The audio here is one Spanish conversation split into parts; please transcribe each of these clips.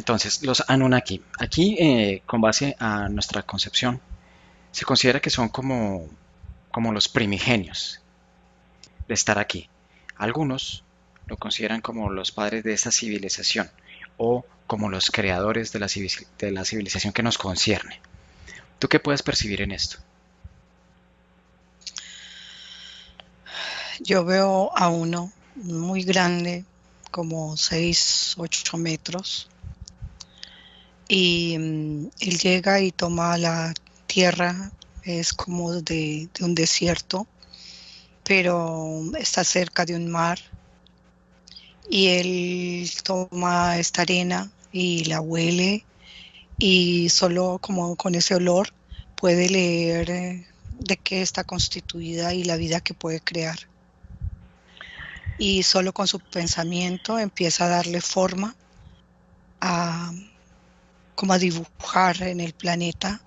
Entonces, los Anunnaki, aquí con base a nuestra concepción, se considera que son como los primigenios de estar aquí. Algunos lo consideran como los padres de esta civilización o como los creadores de la civilización que nos concierne. ¿Tú qué puedes percibir en esto? Yo veo a uno muy grande, como 6, 8 metros, y él llega y toma la tierra, es como de un desierto, pero está cerca de un mar, y él toma esta arena y la huele, y solo como con ese olor puede leer de qué está constituida y la vida que puede crear. Y solo con su pensamiento empieza a darle forma a como a dibujar en el planeta,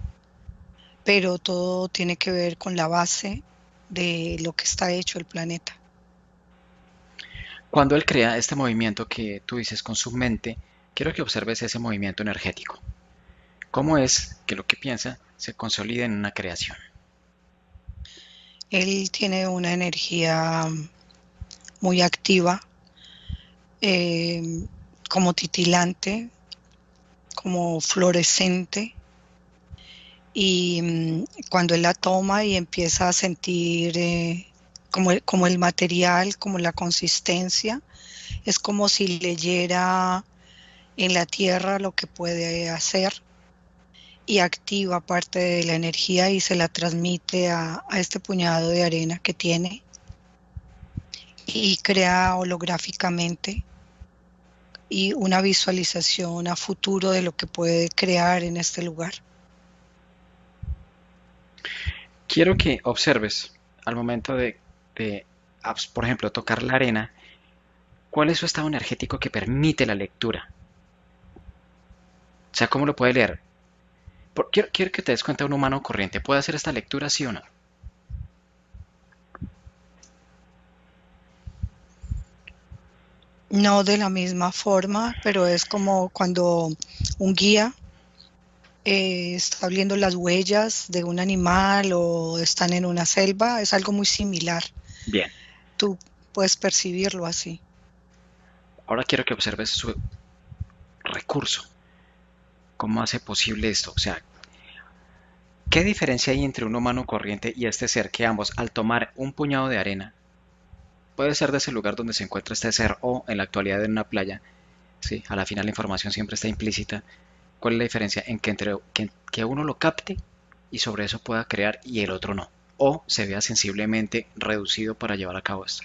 pero todo tiene que ver con la base de lo que está hecho el planeta. Cuando él crea este movimiento que tú dices con su mente, quiero que observes ese movimiento energético. ¿Cómo es que lo que piensa se consolida en una creación? Él tiene una energía muy activa, eh, como titilante, como fluorescente, y cuando él la toma y empieza a sentir como el material, como la consistencia, es como si leyera en la tierra lo que puede hacer y activa parte de la energía y se la transmite a este puñado de arena que tiene y crea holográficamente y una visualización a futuro de lo que puede crear en este lugar. Quiero que observes al momento de, por ejemplo, tocar la arena, cuál es su estado energético que permite la lectura. O sea, ¿cómo lo puede leer? Quiero que te des cuenta, un humano corriente puede hacer esta lectura, sí o no. No de la misma forma, pero es como cuando un guía está viendo las huellas de un animal o están en una selva, es algo muy similar. Bien, Tú puedes percibirlo así. ahora quiero que observes su recurso. ¿Cómo hace posible esto? O sea, ¿qué diferencia hay entre un humano corriente y este ser que ambos, al tomar un puñado de arena, puede ser de ese lugar donde se encuentra este ser o en la actualidad en una playa? Sí, a la final la información siempre está implícita. ¿Cuál es la diferencia en que uno lo capte y sobre eso pueda crear y el otro no? O se vea sensiblemente reducido para llevar a cabo esto.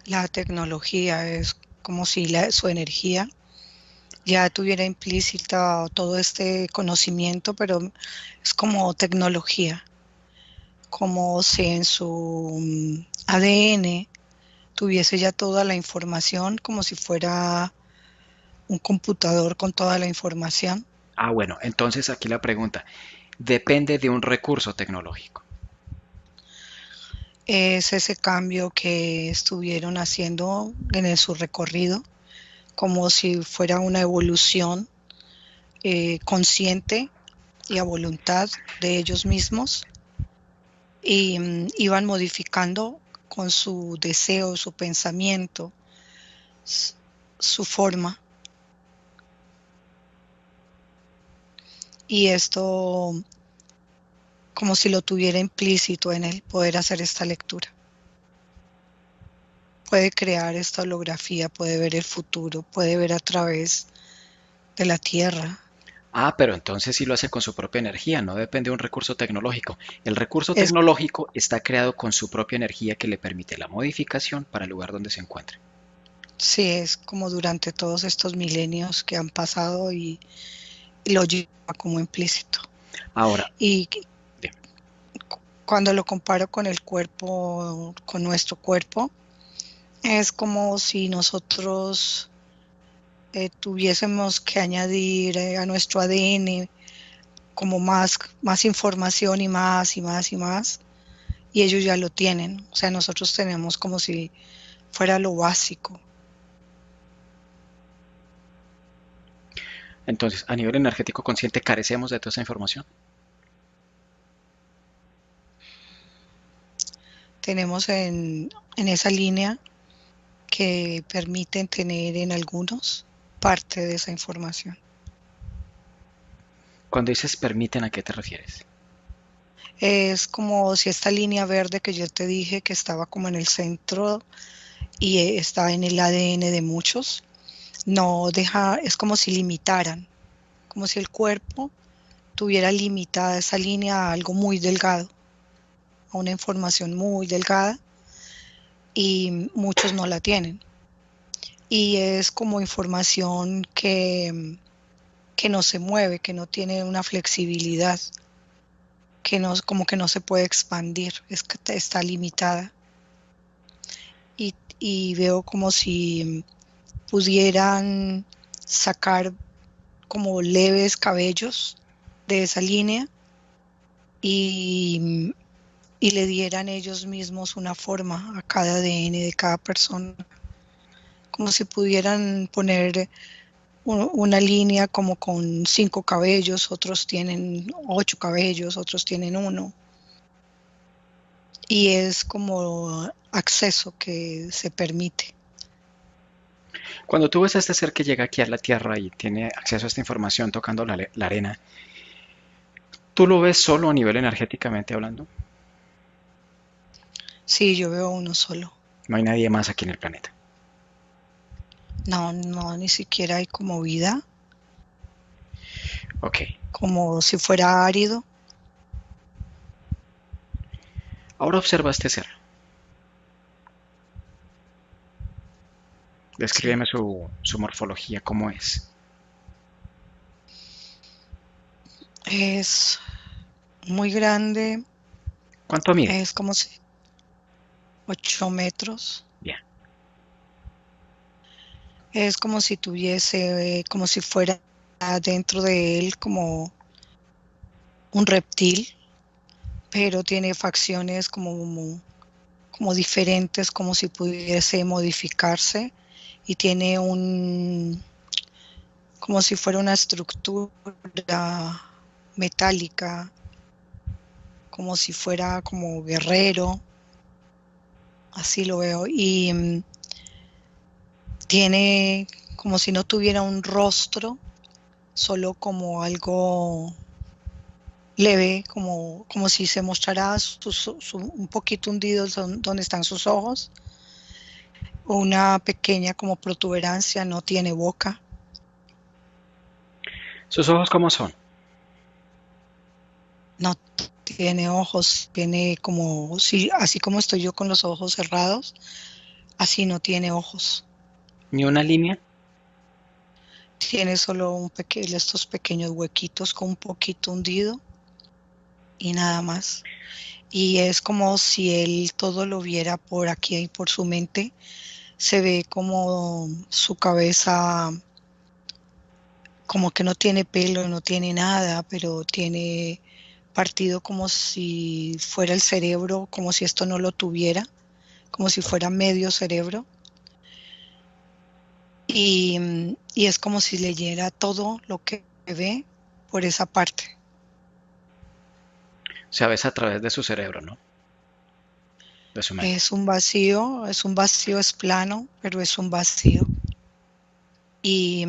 La tecnología es como si su energía ya tuviera implícita todo este conocimiento, pero es como tecnología, como si en su ADN tuviese ya toda la información, como si fuera un computador con toda la información. Ah, bueno, entonces aquí la pregunta. Depende de un recurso tecnológico. Es ese cambio que estuvieron haciendo en su recorrido, como si fuera una evolución consciente y a voluntad de ellos mismos y iban modificando con su deseo, su pensamiento, s- su forma. Y esto como si lo tuviera implícito en él, poder hacer esta lectura. Puede crear esta holografía, puede ver el futuro, puede ver a través de la Tierra. Ah, pero entonces sí lo hace con su propia energía, no depende de un recurso tecnológico. El recurso Es, tecnológico está creado con su propia energía que le permite la modificación para el lugar donde se encuentre. sí, es como durante todos estos milenios que han pasado y lo lleva como implícito. Ahora, Y bien, cuando lo comparo con el cuerpo, con nuestro cuerpo, es como si nosotros tuviésemos que añadir a nuestro ADN como más información y más y más y más, y ellos ya lo tienen. O sea, nosotros tenemos como si fuera lo básico. Entonces, a nivel energético consciente, carecemos de toda esa información. Tenemos en esa línea que permiten tener en algunos parte de esa información. Cuando dices permiten, ¿a qué te refieres? Es como si esta línea verde que yo te dije que estaba como en el centro y está en el ADN de muchos, no deja, es como si limitaran, como si el cuerpo tuviera limitada esa línea a algo muy delgado, a una información muy delgada y muchos no la tienen. Y es como información que no se mueve, que no tiene una flexibilidad, que no, como que no se puede expandir, es que está limitada. Y veo como si pudieran sacar como leves cabellos de esa línea y, y le dieran ellos mismos una forma a cada ADN de cada persona, como si pudieran poner una línea como con 5 cabellos, otros tienen 8 cabellos, otros tienen uno. Y es como acceso que se permite. Cuando tú ves a este ser que llega aquí a la Tierra y tiene acceso a esta información tocando la arena, ¿tú lo ves solo a nivel energéticamente hablando? Sí, yo veo uno solo. No hay nadie más aquí en el planeta. No, no, ni siquiera hay como vida, Ok. como si fuera árido. Ahora observa a este ser. Sí, Descríbeme su morfología, cómo es. es muy grande, ¿Cuánto mide? es como si 8 metros. Bien. Es como si tuviese, como si fuera dentro de él como un reptil, pero tiene facciones como diferentes, como si pudiese modificarse y tiene como si fuera una estructura metálica, como si fuera como guerrero, así lo veo. Y tiene como si no tuviera un rostro, solo como algo leve, como si se mostrara un poquito hundido donde están sus ojos, una pequeña como protuberancia, no tiene boca, ¿Sus ojos cómo son? no tiene ojos, tiene como, sí, así como estoy yo con los ojos cerrados, así no tiene ojos, ¿Ni una línea? tiene solo estos pequeños huequitos con un poquito hundido y nada más. Y es como si él todo lo viera por aquí y por su mente, se ve como su cabeza como que no tiene pelo, no tiene nada, pero tiene partido como si fuera el cerebro, como si esto no lo tuviera, como si fuera medio cerebro. Y es como si leyera todo lo que ve por esa parte. O sea, ves a través de su cerebro, ¿no? De su mente. Es un vacío, es plano, pero es un vacío. Y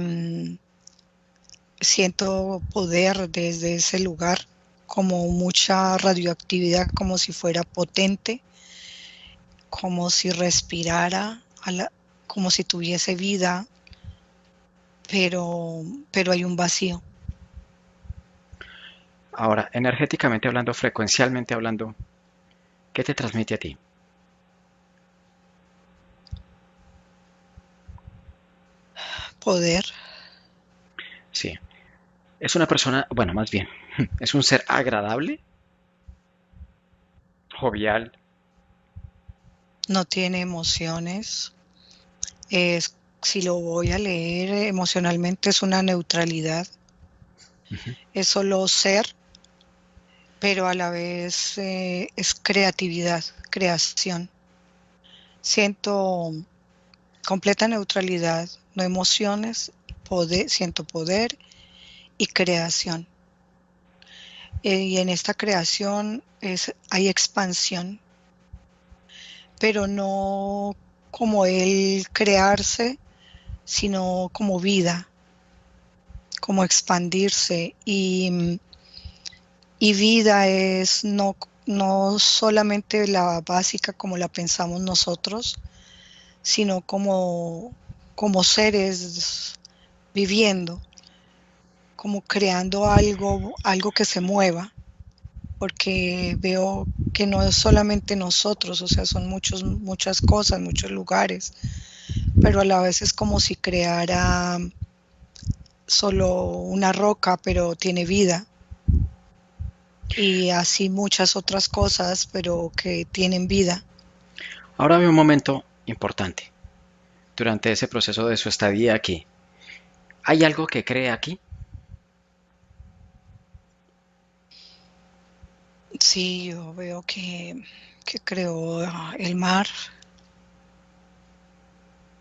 siento poder desde ese lugar, como mucha radioactividad, como si fuera potente, como si respirara, como si tuviese vida, pero hay un vacío. Ahora, energéticamente hablando, frecuencialmente hablando, ¿qué te transmite a ti? Poder, Sí. Es una persona, bueno, más bien, es un ser agradable, jovial. no tiene emociones. Si lo voy a leer emocionalmente, es una neutralidad. Ujú. Es solo ser, pero a la vez es creatividad, creación. Siento completa neutralidad, no emociones, siento poder y creación. Y en esta creación hay expansión, pero no como el crearse, sino como vida, como expandirse. Y vida es no solamente la básica como la pensamos nosotros, sino como seres viviendo, como creando algo que se mueva, porque veo que no es solamente nosotros, o sea, son muchas cosas, muchos lugares, pero a la vez es como si creara solo una roca, pero tiene vida, y así muchas otras cosas, pero que tienen vida. Ahora ve un momento importante. Durante ese proceso de su estadía aquí, ¿hay algo que cree aquí? Sí, yo veo que creó el mar,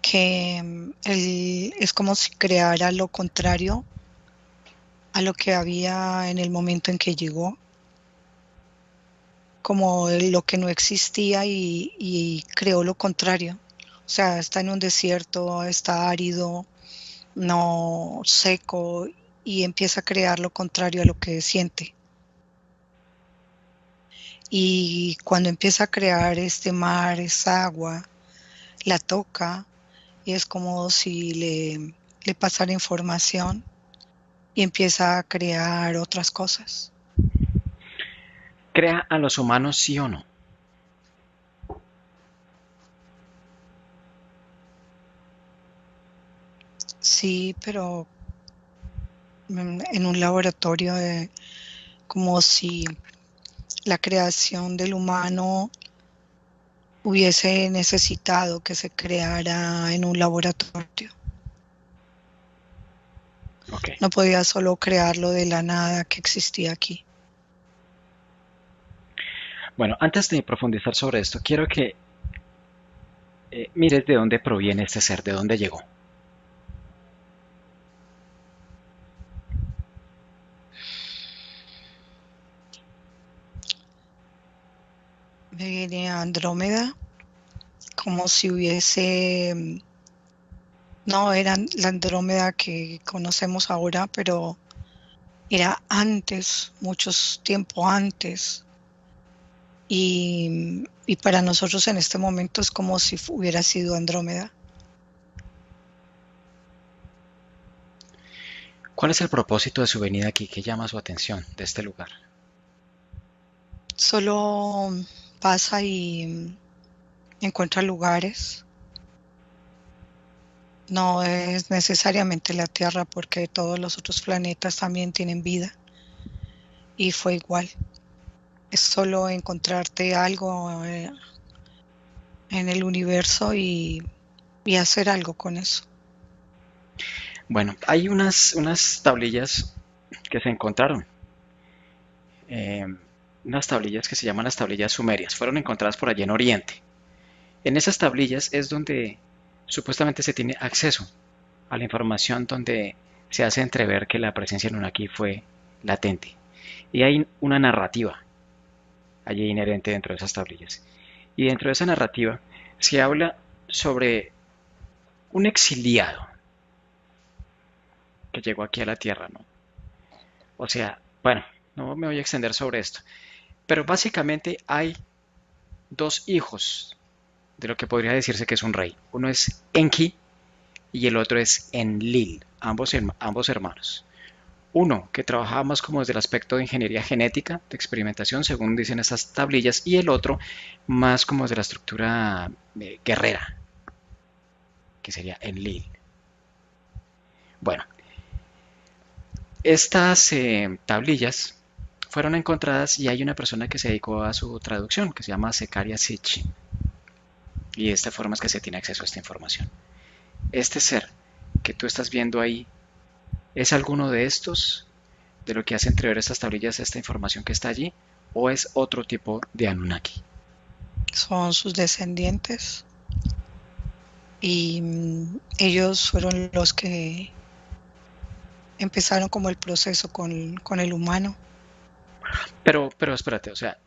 que es como si creara lo contrario a lo que había en el momento en que llegó, como lo que no existía y creó lo contrario. O sea, está en un desierto, está árido, no seco, y empieza a crear lo contrario a lo que siente. Y cuando empieza a crear este mar, esa agua, la toca y es como si le pasara información y empieza a crear otras cosas. ¿Crea a los humanos sí o no? Sí, pero en un laboratorio, como si la creación del humano hubiese necesitado que se creara en un laboratorio. Ok. No podía solo crearlo de la nada que existía aquí. Bueno, antes de profundizar sobre esto, quiero que mires de dónde proviene este ser, de dónde llegó. Me viene Andrómeda, como si hubiese, no era la Andrómeda que conocemos ahora, pero era antes, muchos tiempo antes. Y para nosotros en este momento es como si hubiera sido Andrómeda. ¿Cuál es el propósito de su venida aquí? ¿Qué llama su atención de este lugar? Solo pasa y encuentra lugares. No es necesariamente la Tierra porque todos los otros planetas también tienen vida y fue igual. Es solo encontrarte algo en el universo y hacer algo con eso. Bueno, hay unas tablillas que se encontraron. eh, Unas tablillas que se llaman las tablillas sumerias. Fueron encontradas por allí en Oriente. En esas tablillas es donde supuestamente se tiene acceso a la información donde se hace entrever que la presencia en aquí fue latente. Y hay una narrativa allí inherente dentro de esas tablillas. Y dentro de esa narrativa se habla sobre un exiliado que llegó aquí a la Tierra, ¿no? O sea, bueno, no me voy a extender sobre esto, pero básicamente hay dos hijos de lo que podría decirse que es un rey. Uno es Enki y el otro es Enlil, ambos hermanos. Uno que trabajaba más como desde el aspecto de ingeniería genética, de experimentación, según dicen esas tablillas, y el otro más como desde la estructura guerrera, que sería Enlil. Bueno, estas tablillas fueron encontradas y hay una persona que se dedicó a su traducción, que se llama Zecharia Sitchin, y de esta forma es que se tiene acceso a esta información. Este ser que tú estás viendo ahí, ¿es alguno de estos, de lo que hace entrever estas tablillas, esta información que está allí, o es otro tipo de Anunnaki? Son sus descendientes y ellos fueron los que empezaron como el proceso con el humano. Pero espérate, o sea,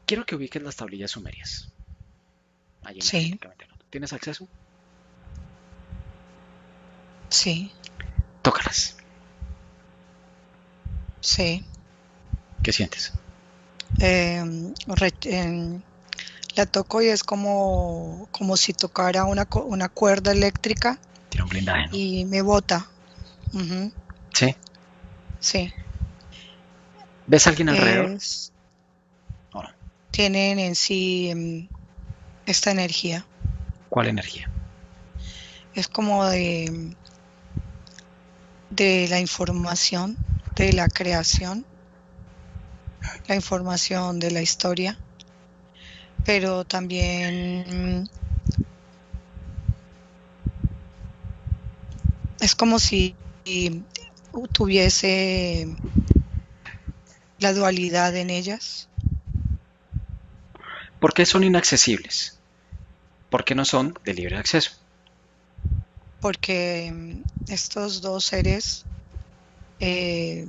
quiero que ubiques las tablillas sumerias, ahí Sí, energéticamente. ¿No? ¿Tienes acceso? sí, Tócalas. sí. ¿Qué sientes? La toco y es como si tocara una cuerda eléctrica Tiene un blindaje, ¿no? y me bota. Ujú, Sí. sí, ¿Ves a alguien alrededor? es, ¿O no? tienen en sí esta energía. ¿Cuál energía? Es como de la información, de la creación, la información de la historia, pero también es como si tuviese la dualidad en ellas, ¿Por qué son inaccesibles? ¿Por qué no son de libre acceso? porque estos dos seres, eh,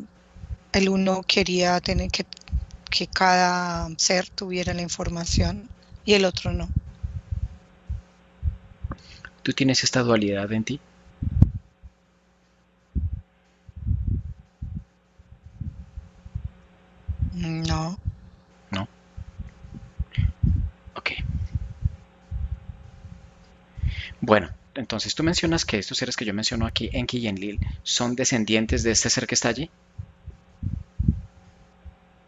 el uno quería tener que cada ser tuviera la información y el otro no. ¿Tú tienes esta dualidad en ti? No, ¿No? Ok. Bueno, entonces tú mencionas que estos seres que yo menciono aquí, Enki y Enlil, son descendientes de este ser que está allí.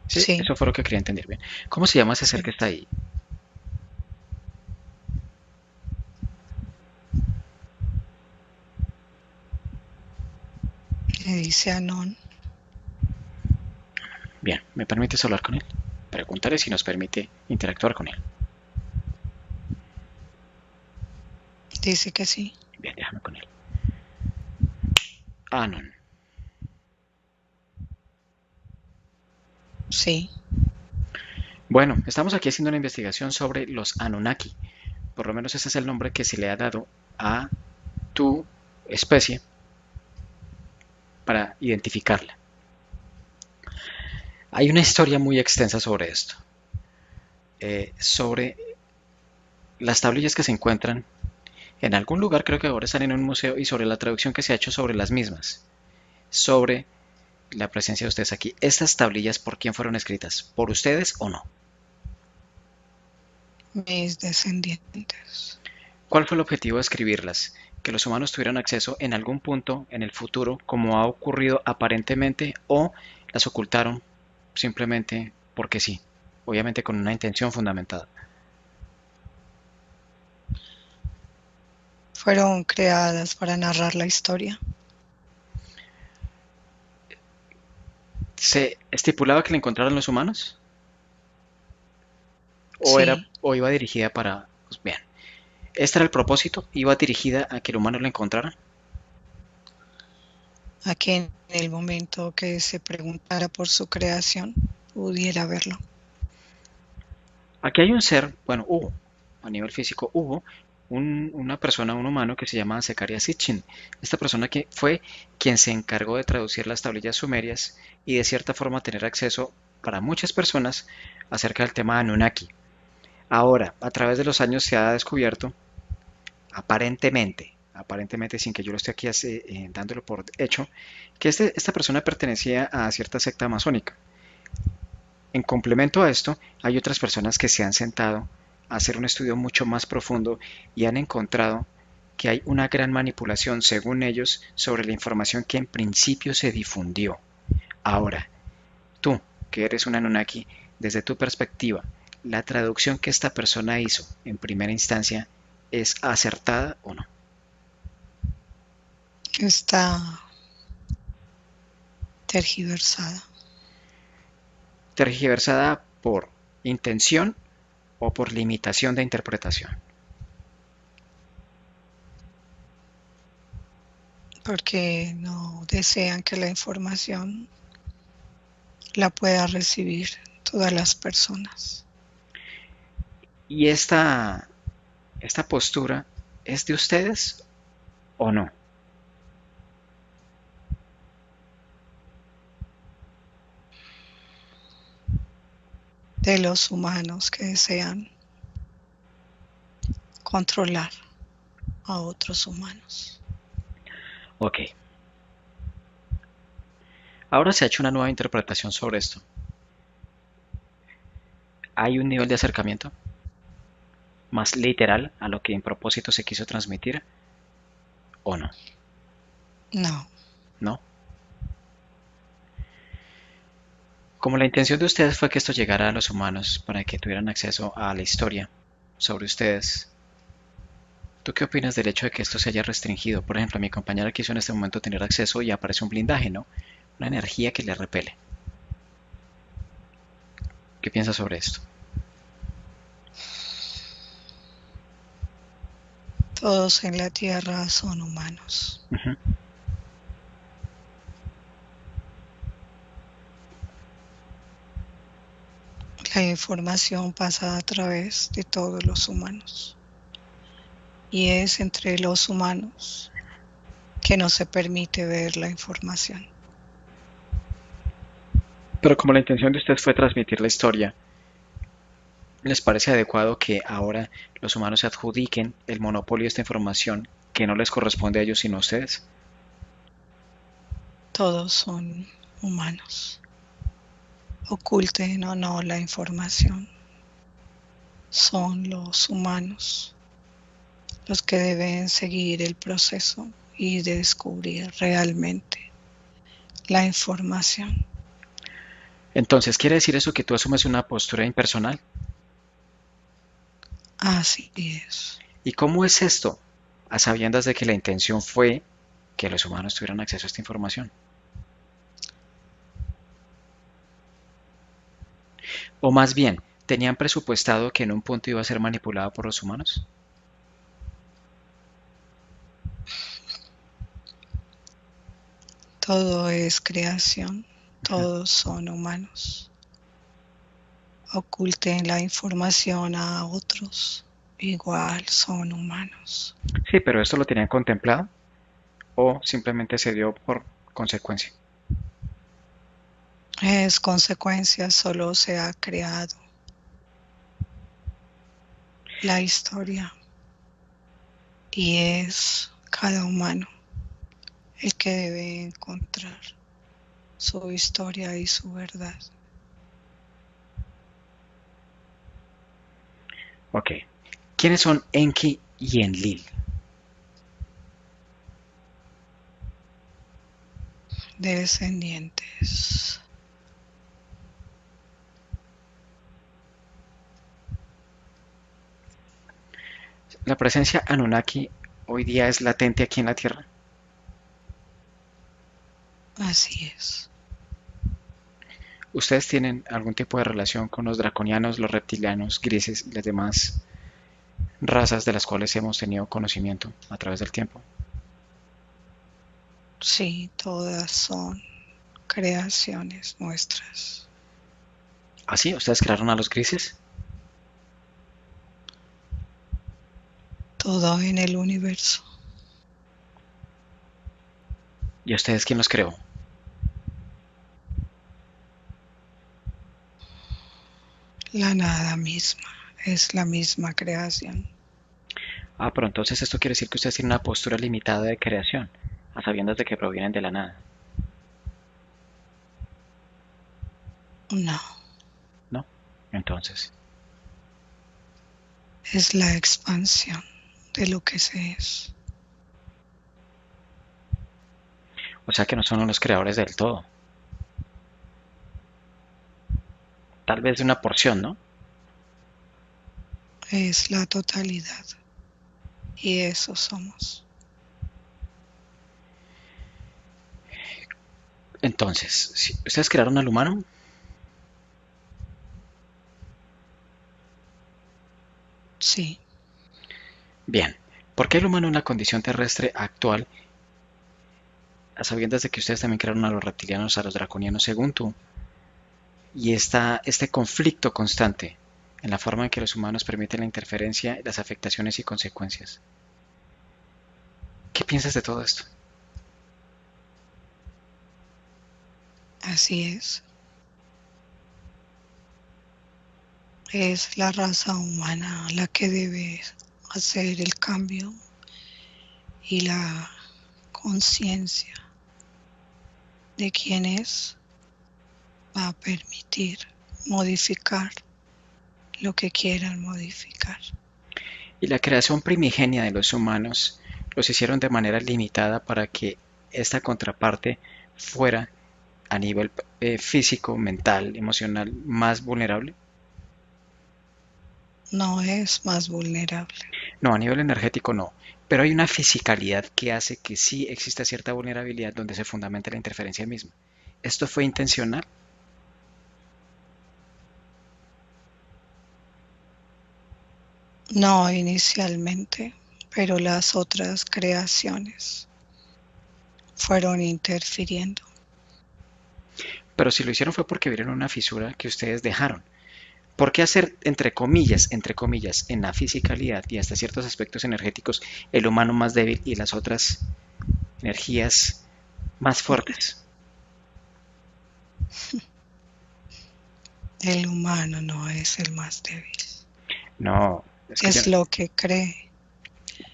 Sí, sí, eso fue lo que quería entender bien. ¿Cómo se llama ese ser que sí. está ahí? Me dice Anon, Bien, ¿me permites hablar con él? Preguntaré si nos permite interactuar con él. dice que sí, Bien, déjame con él. Anon. sí, Bueno, estamos aquí haciendo una investigación sobre los Anunnaki. Por lo menos ese es el nombre que se le ha dado a tu especie para identificarla. Hay una historia muy extensa sobre esto, sobre las tablillas que se encuentran en algún lugar, creo que ahora están en un museo, y sobre la traducción que se ha hecho sobre las mismas, sobre la presencia de ustedes aquí. ¿Estas tablillas por quién fueron escritas? ¿Por ustedes o no? mis descendientes. ¿Cuál fue el objetivo de escribirlas? ¿Que los humanos tuvieran acceso en algún punto en el futuro, como ha ocurrido aparentemente, o las ocultaron simplemente porque sí? Obviamente con una intención fundamentada. Fueron creadas para narrar la historia. ¿Se estipulaba que la encontraran los humanos? ¿O, era, Sí, o iba dirigida para... Pues bien, ¿este era el propósito? ¿Iba dirigida a que el humano la encontrara? a que en el momento que se preguntara por su creación pudiera verlo. Aquí hay un ser, bueno, hubo, a nivel físico hubo, una persona, un humano que se llama Zecharia Sitchin. Esta persona que fue quien se encargó de traducir las tablillas sumerias y de cierta forma tener acceso para muchas personas acerca del tema Anunnaki. Ahora, a través de los años se ha descubierto, aparentemente sin que yo lo esté aquí dándolo por hecho, que esta persona pertenecía a cierta secta masónica. En complemento a esto, hay otras personas que se han sentado a hacer un estudio mucho más profundo y han encontrado que hay una gran manipulación, según ellos, sobre la información que en principio se difundió. Ahora, tú, que eres un Anunnaki, desde tu perspectiva, ¿la traducción que esta persona hizo en primera instancia es acertada o no? Está tergiversada, ¿Tergiversada por intención o por limitación de interpretación? porque no desean que la información la pueda recibir todas las personas. ¿Y esta postura es de ustedes o no? de los humanos que desean controlar a otros humanos. Ok. Ahora se ha hecho una nueva interpretación sobre esto. ¿Hay un nivel de acercamiento más literal a lo que en propósito se quiso transmitir o no? No, ¿No? Como la intención de ustedes fue que esto llegara a los humanos para que tuvieran acceso a la historia sobre ustedes, ¿tú qué opinas del hecho de que esto se haya restringido? Por ejemplo, mi compañera quiso en este momento tener acceso y aparece un blindaje, ¿no? Una energía que le repele. ¿Qué piensas sobre esto? todos en la Tierra son humanos. Ujú. La información pasa a través de todos los humanos y es entre los humanos que no se permite ver la información. Pero como la intención de ustedes fue transmitir la historia, ¿les parece adecuado que ahora los humanos se adjudiquen el monopolio de esta información que no les corresponde a ellos sino a ustedes? Todos son humanos. Oculten o no la información. Son los humanos los que deben seguir el proceso y descubrir realmente la información. Entonces, ¿quiere decir eso que tú asumes una postura impersonal? Así es. ¿Y cómo es esto? A sabiendas de que la intención fue que los humanos tuvieran acceso a esta información. O más bien, ¿tenían presupuestado que en un punto iba a ser manipulado por los humanos? Todo es creación. Todos son humanos. Oculten la información a otros. Igual son humanos. Sí, pero ¿esto lo tenían contemplado o simplemente se dio por consecuencia? Es consecuencia, solo se ha creado la historia y es cada humano el que debe encontrar su historia y su verdad. Ok. ¿Quiénes son Enki y Enlil? Descendientes. La presencia Anunnaki hoy día es latente aquí en la Tierra. Así es. ¿Ustedes tienen algún tipo de relación con los draconianos, los reptilianos, grises y las demás razas de las cuales hemos tenido conocimiento a través del tiempo? Sí, todas son creaciones nuestras. ¿Ah, sí? ¿Ustedes crearon a los grises? Todo en el universo. ¿Y a ustedes quién los creó? La nada misma es la misma creación. Ah, pero entonces esto quiere decir que ustedes tienen una postura limitada de creación, a sabiendas de que provienen de la nada, No, ¿no? Entonces, es la expansión de lo que se es. o sea que no son los creadores del todo. Tal vez de una porción, ¿no? Es la totalidad. Y eso somos. Entonces, si ustedes crearon al humano, Sí, bien. ¿Por qué el humano en la condición terrestre actual, a sabiendas de que ustedes también crearon a los reptilianos, a los draconianos, según tú, y está este conflicto constante en la forma en que los humanos permiten la interferencia, las afectaciones y consecuencias? ¿Qué piensas de todo esto? así es. Es la raza humana la que debe hacer el cambio y la conciencia de quién es va a permitir modificar lo que quieran modificar. Y la creación primigenia de los humanos los hicieron de manera limitada para que esta contraparte fuera a nivel físico, mental, emocional, más vulnerable. No es más vulnerable. No, a nivel energético no. Pero hay una fisicalidad que hace que sí exista cierta vulnerabilidad donde se fundamenta la interferencia misma. ¿Esto fue intencional? No inicialmente, pero las otras creaciones fueron interfiriendo. Pero si lo hicieron fue porque vieron una fisura que ustedes dejaron. ¿Por qué hacer, entre comillas, en la fisicalidad y hasta ciertos aspectos energéticos, el humano más débil y las otras energías más fuertes? El humano no es el más débil. No, es que yo, Es lo que cree.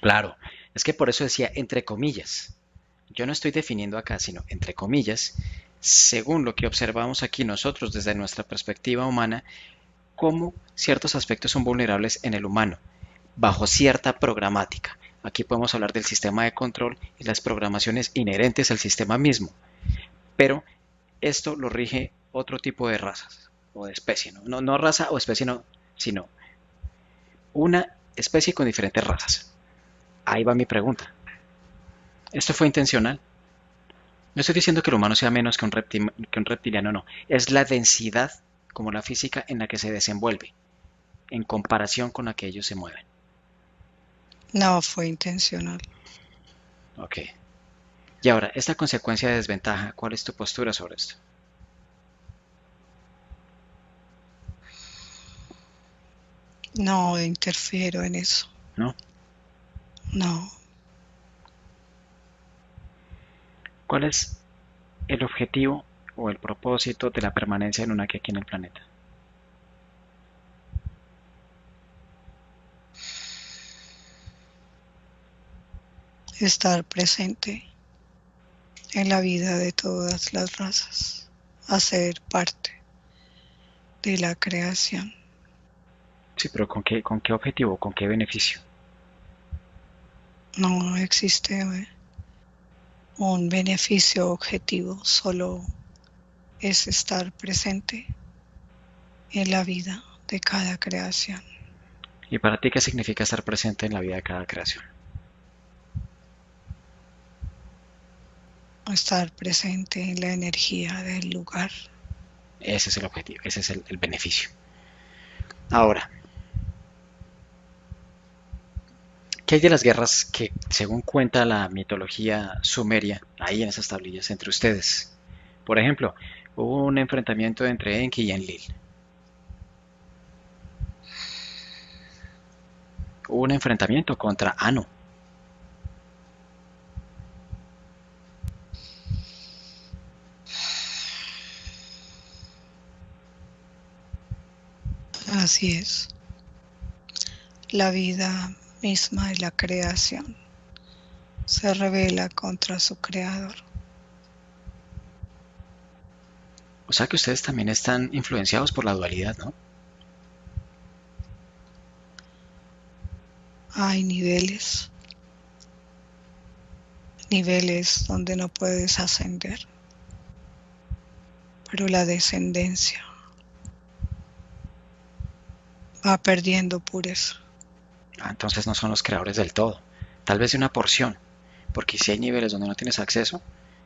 claro, es que por eso decía entre comillas. Yo no estoy definiendo acá, sino entre comillas, según lo que observamos aquí nosotros desde nuestra perspectiva humana, cómo ciertos aspectos son vulnerables en el humano, bajo cierta programática. Aquí podemos hablar del sistema de control y las programaciones inherentes al sistema mismo, pero esto lo rige otro tipo de razas o de especie, ¿no? No raza o especie, no, sino una especie con diferentes razas. Ahí va mi pregunta. ¿Esto fue intencional? No estoy diciendo que el humano sea menos que un reptiliano, no. Es la densidad, como la física, en la que se desenvuelve, en comparación con la que ellos se mueven. No fue intencional. Ok. Y ahora, esta consecuencia de desventaja, ¿cuál es tu postura sobre esto? No interfiero en eso. ¿No? No. ¿Cuál es el objetivo o el propósito de la permanencia en una que aquí en el planeta? Estar presente en la vida de todas las razas. Hacer parte de la creación. Sí, pero con qué objetivo, con qué beneficio? No existe un beneficio objetivo, solo es estar presente en la vida de cada creación. ¿Y para ti qué significa estar presente en la vida de cada creación? Estar presente en la energía del lugar. Ese es el objetivo, ese es el beneficio. Ahora, ¿qué hay de las guerras que, según cuenta la mitología sumeria, ahí en esas tablillas entre ustedes? Por ejemplo, hubo un enfrentamiento entre Enki y Enlil. Hubo un enfrentamiento contra Anu. Así es. La vida misma de la creación se revela contra su creador. O sea que ustedes también están influenciados por la dualidad, ¿no? Hay niveles donde no puedes ascender, pero la descendencia va perdiendo pureza. Ah, entonces no son los creadores del todo. Tal vez de una porción. Porque si hay niveles donde no tienes acceso,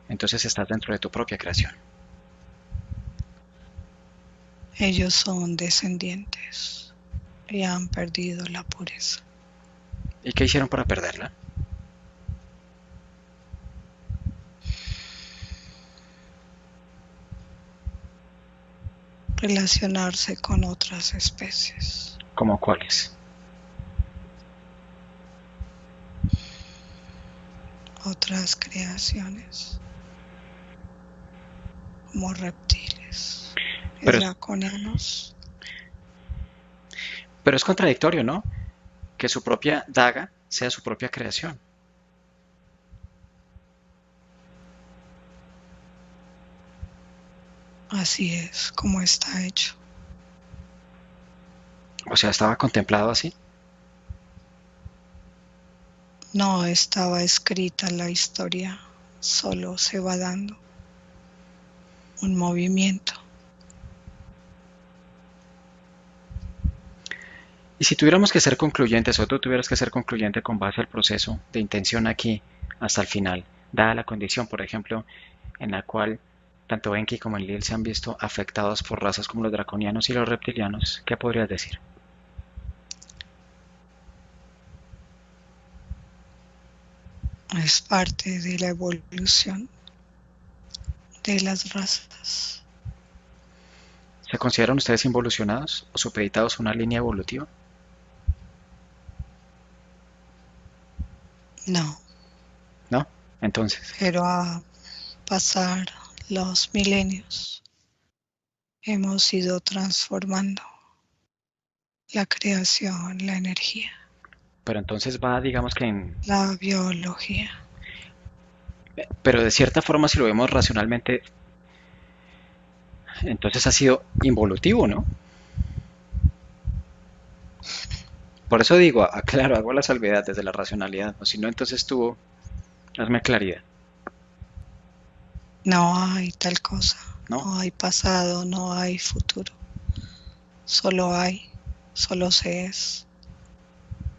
entonces estás dentro de tu propia creación. Ellos son descendientes y han perdido la pureza. ¿Y qué hicieron para perderla? Relacionarse con otras especies, ¿Cómo cuáles? otras creaciones, como reptiles y Pero, draconianos. Pero es contradictorio, ¿no? Que su propia daga sea su propia creación. Así es como está hecho. O sea, estaba contemplado así. No estaba escrita la historia, solo se va dando un movimiento. Y si tuviéramos que ser concluyentes, o tú tuvieras que ser concluyente con base al proceso de intención aquí hasta el final, dada la condición, por ejemplo, en la cual tanto Enki como Enlil se han visto afectados por razas como los draconianos y los reptilianos, ¿qué podrías decir? Es parte de la evolución de las razas. ¿Se consideran ustedes involucionados o supeditados a una línea evolutiva? No, ¿No? Entonces, pero a pasar los milenios hemos ido transformando la creación, la energía, pero entonces va, digamos que en... la biología. Pero de cierta forma, si lo vemos racionalmente, entonces ha sido involutivo, ¿no? Por eso digo, aclaro, hago la salvedad desde la racionalidad, o si no, entonces tú, hazme claridad, No hay tal cosa, ¿no? no hay pasado, no hay futuro. Solo hay, solo se es,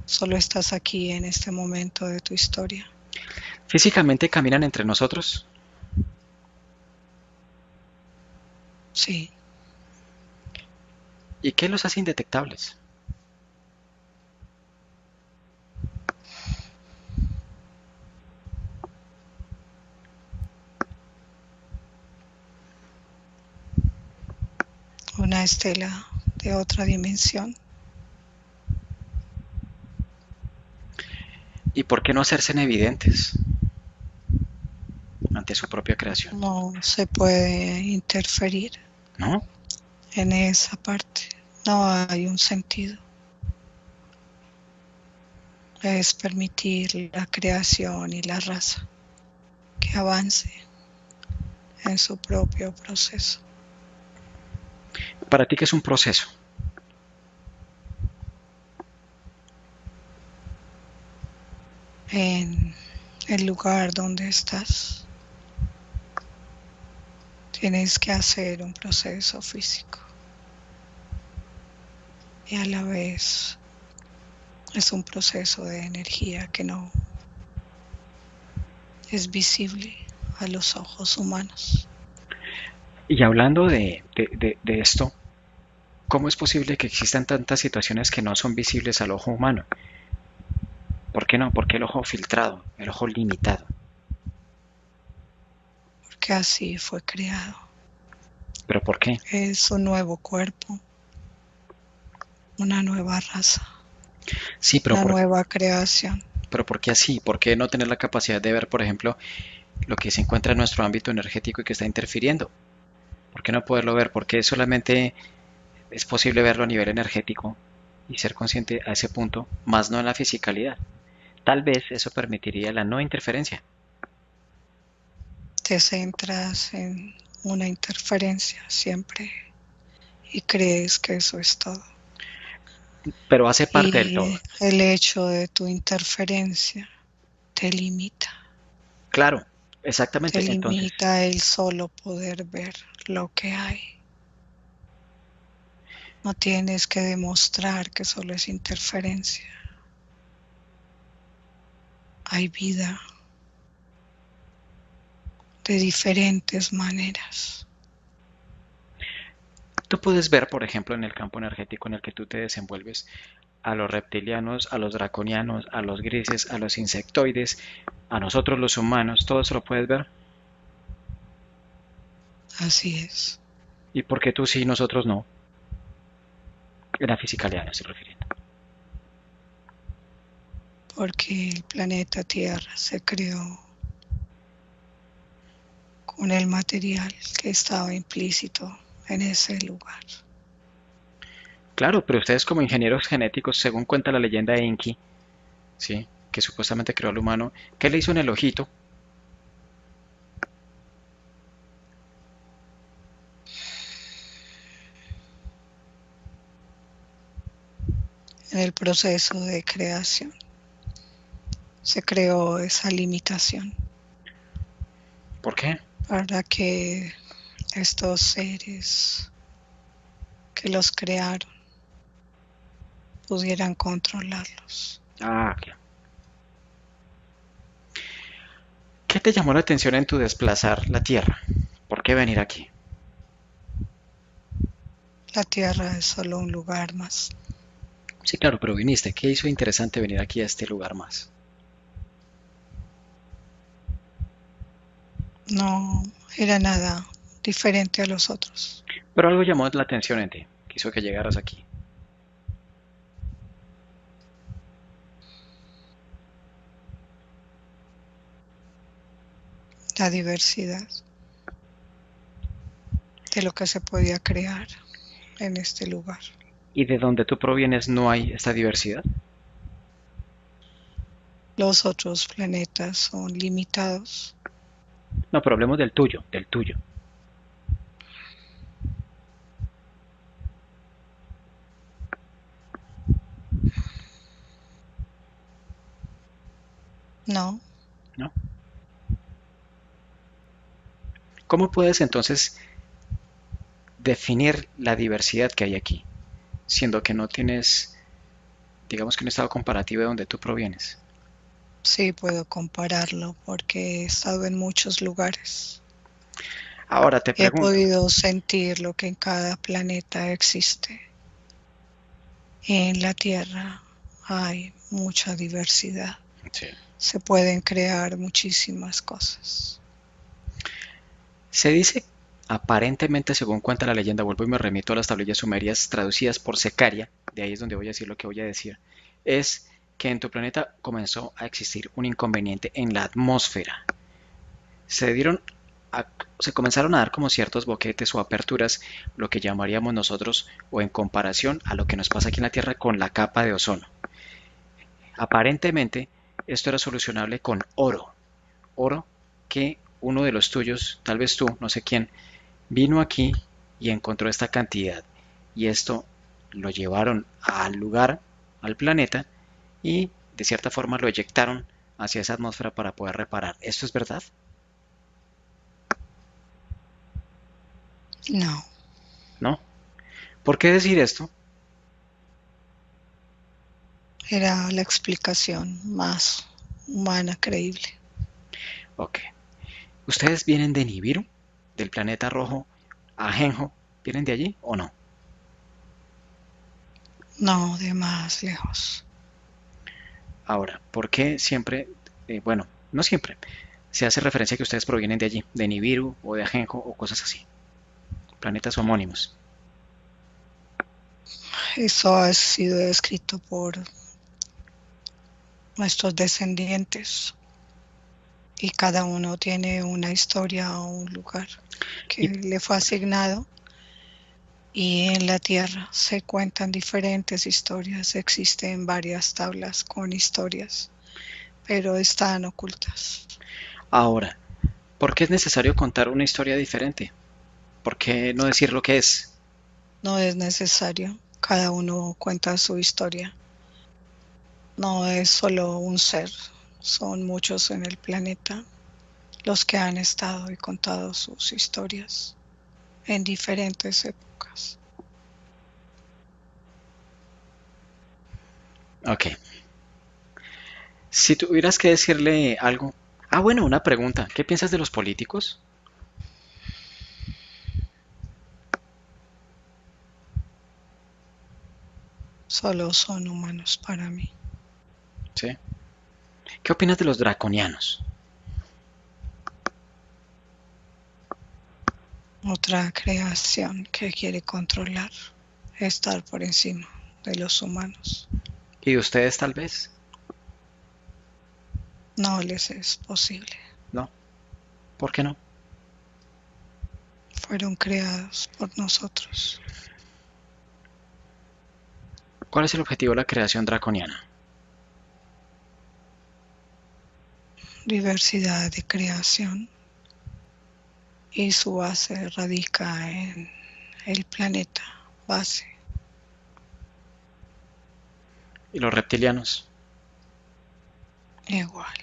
solo estás aquí en este momento de tu historia. Físicamente caminan entre nosotros. Sí, ¿Y qué los hace indetectables? una estela de otra dimensión. ¿Y por qué no hacerse evidentes ante su propia creación? No se puede interferir ¿No? en esa parte. No hay un sentido. Es permitir la creación y la raza que avance en su propio proceso. Para ti, ¿qué es un proceso? En el lugar donde estás, tienes que hacer un proceso físico y a la vez es un proceso de energía que no es visible a los ojos humanos. Y hablando de esto, ¿cómo es posible que existan tantas situaciones que no son visibles al ojo humano? ¿Por qué no? ¿Por qué el ojo filtrado, el ojo limitado? Porque así fue creado. ¿Pero por qué? Es un nuevo cuerpo, una nueva raza, Sí, una nueva creación. pero ¿por qué así? ¿Por qué no tener la capacidad de ver, por ejemplo, lo que se encuentra en nuestro ámbito energético y que está interfiriendo? ¿Por qué no poderlo ver? ¿Por qué solamente es posible verlo a nivel energético y ser consciente a ese punto, más no en la fisicalidad? Tal vez eso permitiría la no interferencia. Te centras en una interferencia siempre y crees que eso es todo. Pero hace parte del todo. Y el hecho de tu interferencia te limita. Claro, Te exactamente. Entonces, limita el solo poder ver lo que hay. No tienes que demostrar que solo es interferencia. Hay vida de diferentes maneras. tú puedes ver, por ejemplo, en el campo energético en el que tú te desenvuelves, a los reptilianos, a los draconianos, a los grises, a los insectoides, a nosotros los humanos, todo eso lo puedes ver. Así es. ¿Y por qué tú sí y nosotros no? En la fisicalidad me estoy refiriendo. Porque el planeta Tierra se creó con el material que estaba implícito en ese lugar. Claro, pero ustedes como ingenieros genéticos, según cuenta la leyenda de Enki, ¿sí? Que supuestamente creó al humano, ¿qué le hizo en el ojito? En el proceso de creación se creó esa limitación ¿Por qué? para que estos seres que los crearon pudieran controlarlos. Ah, ok. ¿Qué te llamó la atención en tu desplazar la Tierra? ¿Por qué venir aquí? La Tierra es solo un lugar más. Sí, claro, pero viniste. ¿Qué hizo interesante venir aquí a este lugar más? No era nada diferente a los otros. Pero algo llamó la atención en ti, que hizo que llegaras aquí. La diversidad de lo que se podía crear en este lugar. ¿Y de donde tú provienes no hay esta diversidad? Los otros planetas son limitados. No, pero hablemos del tuyo, del tuyo. No, ¿No? ¿Cómo puedes entonces definir la diversidad que hay aquí, siendo que no tienes, digamos que un estado comparativo de donde tú provienes? sí puedo compararlo porque he estado en muchos lugares. Ahora te He pregunto, podido sentir lo que en cada planeta existe. En la Tierra hay mucha diversidad. sí. Se pueden crear muchísimas cosas. Se dice, aparentemente según cuenta la leyenda, vuelvo y me remito a las tablillas sumerias traducidas por Secaria, de ahí es donde voy a decir lo que voy a decir, es que en tu planeta comenzó a existir un inconveniente en la atmósfera. Se dieron a- se comenzaron a dar como ciertos boquetes o aperturas, lo que llamaríamos nosotros, o en comparación a lo que nos pasa aquí en la Tierra con la capa de ozono. Aparentemente, esto era solucionable con oro. Oro que uno de los tuyos, tal vez tú, no sé quién, vino aquí y encontró esta cantidad. Y esto lo llevaron al lugar, al planeta, y de cierta forma lo eyectaron hacia esa atmósfera para poder reparar. ¿Esto es verdad? No, ¿No? ¿Por qué decir esto? era la explicación más humana, creíble. Ok. ¿Ustedes vienen de Nibiru? ¿Del planeta rojo Ajenjo? ¿Vienen de allí o no? No, de más lejos. Ahora, ¿por qué siempre, bueno, no siempre, se hace referencia a que ustedes provienen de allí, de Nibiru o de Ajenjo o cosas así, planetas homónimos? Eso ha sido escrito por nuestros descendientes y cada uno tiene una historia o un lugar que Y, le fue asignado y en la Tierra se cuentan diferentes historias, existen varias tablas con historias, pero están ocultas. ahora, ¿por qué es necesario contar una historia diferente? ¿Por qué no decir lo que es? No es necesario, cada uno cuenta su historia. No es solo un ser, son muchos en el planeta los que han estado y contado sus historias en diferentes épocas. Ok, si tuvieras que decirle algo... Ah, bueno, una pregunta. ¿Qué piensas de los políticos? Solo son humanos para mí. ¿Sí? ¿Qué opinas de los draconianos? Otra creación que quiere controlar, estar por encima de los humanos. ¿Y de ustedes tal vez? No les es posible. ¿No? ¿Por qué no? Fueron creados por nosotros. ¿Cuál es el objetivo de la creación draconiana? Diversidad de creación y su base radica en el planeta base. ¿Y los reptilianos? Igual.